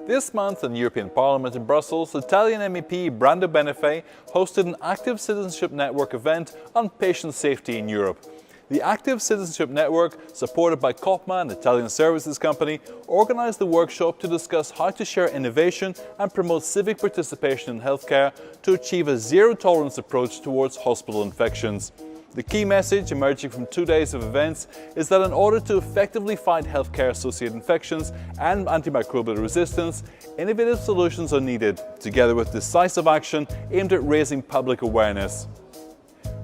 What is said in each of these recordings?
This month in the European Parliament in Brussels, Italian MEP Brando Benefei hosted an Active Citizenship Network event on patient safety in Europe. The Active Citizenship Network, supported by Copma, an Italian services company, organised the workshop to discuss how to share innovation and promote civic participation in healthcare to achieve a zero-tolerance approach towards hospital infections. The key message emerging from 2 days of events is that in order to effectively fight healthcare-associated infections and antimicrobial resistance, innovative solutions are needed, together with decisive action aimed at raising public awareness.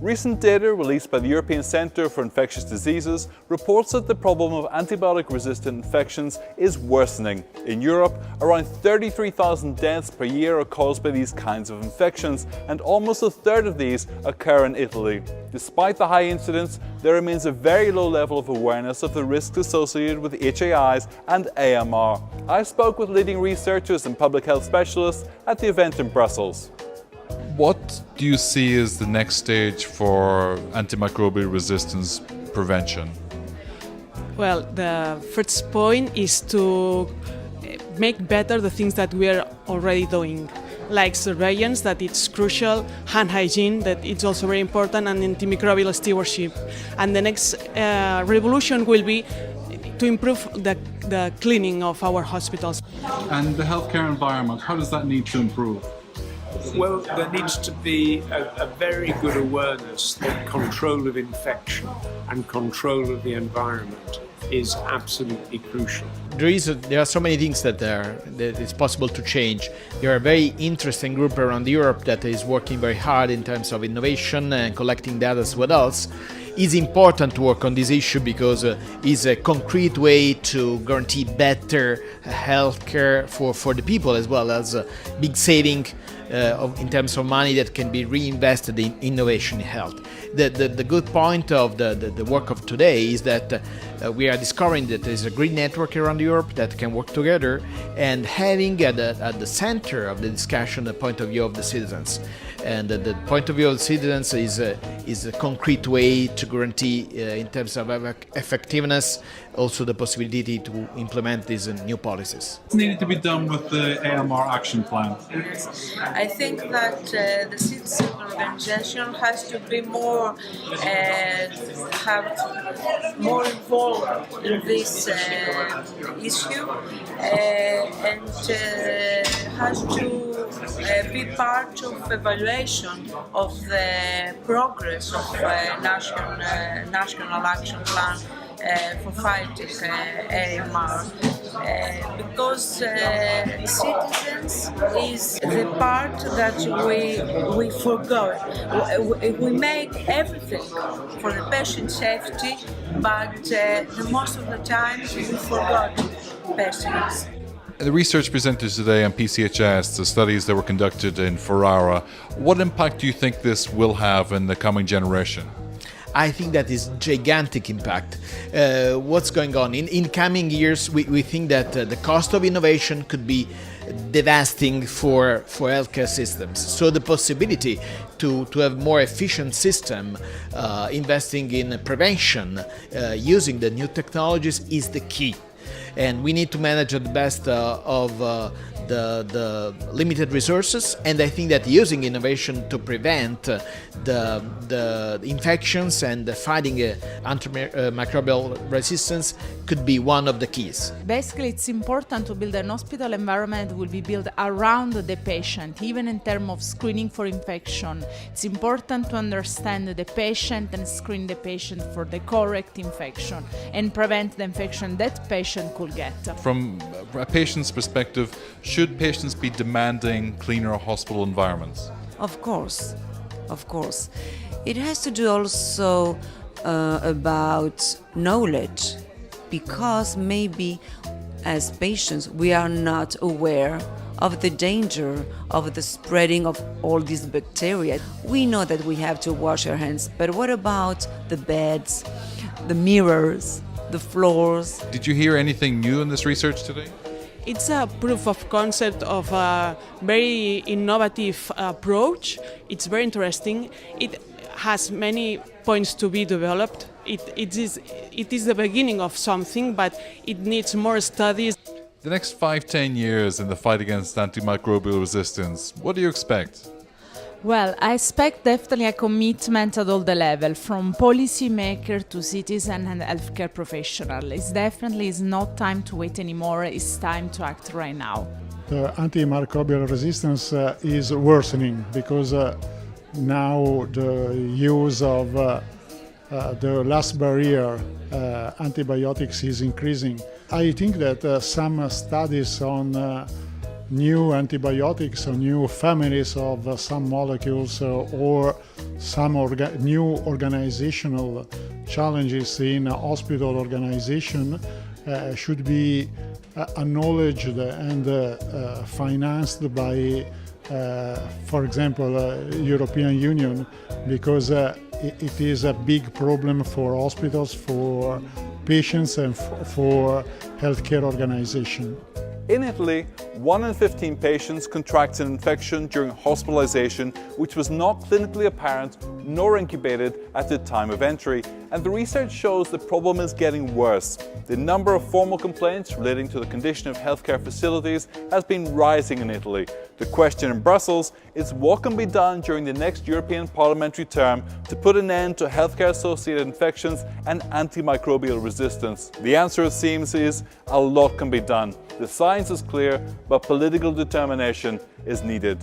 Recent data released by the European Centre for Infectious Diseases reports that the problem of antibiotic-resistant infections is worsening. In Europe, around 33,000 deaths per year are caused by these kinds of infections, and almost a third of these occur in Italy. Despite the high incidence, there remains a very low level of awareness of the risks associated with HAIs and AMR. I spoke with leading researchers and public health specialists at the event in Brussels. What do you see as the next stage for antimicrobial resistance prevention? Well, the first point is to make better the things that we are already doing, like surveillance, that it's crucial, hand hygiene, that it's also very important, and antimicrobial stewardship. And the next revolution will be to improve the cleaning of our hospitals. And the healthcare environment, how does that need to improve? Well, there needs to be a very good awareness that control of infection and control of the environment is absolutely crucial. There are so many things that it's possible to change. There are a very interesting group around Europe that is working very hard in terms of innovation and collecting data with us. It's important to work on this issue because it's a concrete way to guarantee better healthcare for the people, as well as a big saving in terms of money that can be reinvested in innovation in health. The good point of the work of today is that we are discovering that there is a great network around Europe that can work together, and having at the center of the discussion the point of view of the citizens. And the point of view of the citizens is a concrete way to guarantee, in terms of effectiveness, also the possibility to implement these new policies. What's needed to be done with the AMR action plan? I think that the citizen organization has to be more involved in this issue and has to be part of evaluation of the progress of national action plan for fighting AMR. Because citizens is the part that we forgot. We make everything for the patient safety, but the most of the time we forgot patients. The research presented today on PCHS, the studies that were conducted in Ferrara, what impact do you think this will have in the coming generation? I think that is gigantic impact. What's going on? In coming years, we think that the cost of innovation could be devastating for healthcare systems. So the possibility to have more efficient system, investing in prevention, using the new technologies is the key. And we need to manage at the best of the limited resources, and I think that using innovation to prevent the infections and fighting antimicrobial resistance could be one of the keys. Basically, it's important to build an hospital environment that will be built around the patient, even in terms of screening for infection. It's important to understand the patient and screen the patient for the correct infection and prevent the infection that patient could get. From a patient's perspective, should patients be demanding cleaner hospital environments? Of course. It has to do also about knowledge, because maybe as patients we are not aware of the danger of the spreading of all these bacteria. We know that we have to wash our hands, but what about the beds, the mirrors, the floors? Did you hear anything new in this research today? It's a proof of concept of a very innovative approach. It's very interesting. It has many points to be developed. It is the beginning of something, but it needs more studies. The next 5-10 years in the fight against antimicrobial resistance, what do you expect? Well, I expect definitely a commitment at all the levels, from policymaker to citizen and healthcare professional. It's definitely not time to wait anymore, it's time to act right now. The antimicrobial resistance is worsening because now the use of the last barrier, antibiotics, is increasing. I think that some studies on new antibiotics or new families of some molecules or some new organizational challenges in hospital organization should be acknowledged and financed by, for example, European Union, because it is a big problem for hospitals, for patients and for healthcare organizations. In Italy, 1 in 15 patients contracts an infection during hospitalization which was not clinically apparent nor incubated at the time of entry, and the research shows the problem is getting worse. The number of formal complaints relating to the condition of healthcare facilities has been rising in Italy. The question in Brussels is what can be done during the next European parliamentary term to put an end to healthcare-associated infections and antimicrobial resistance. The answer, it seems, is a lot can be done. The science is clear, but political determination is needed.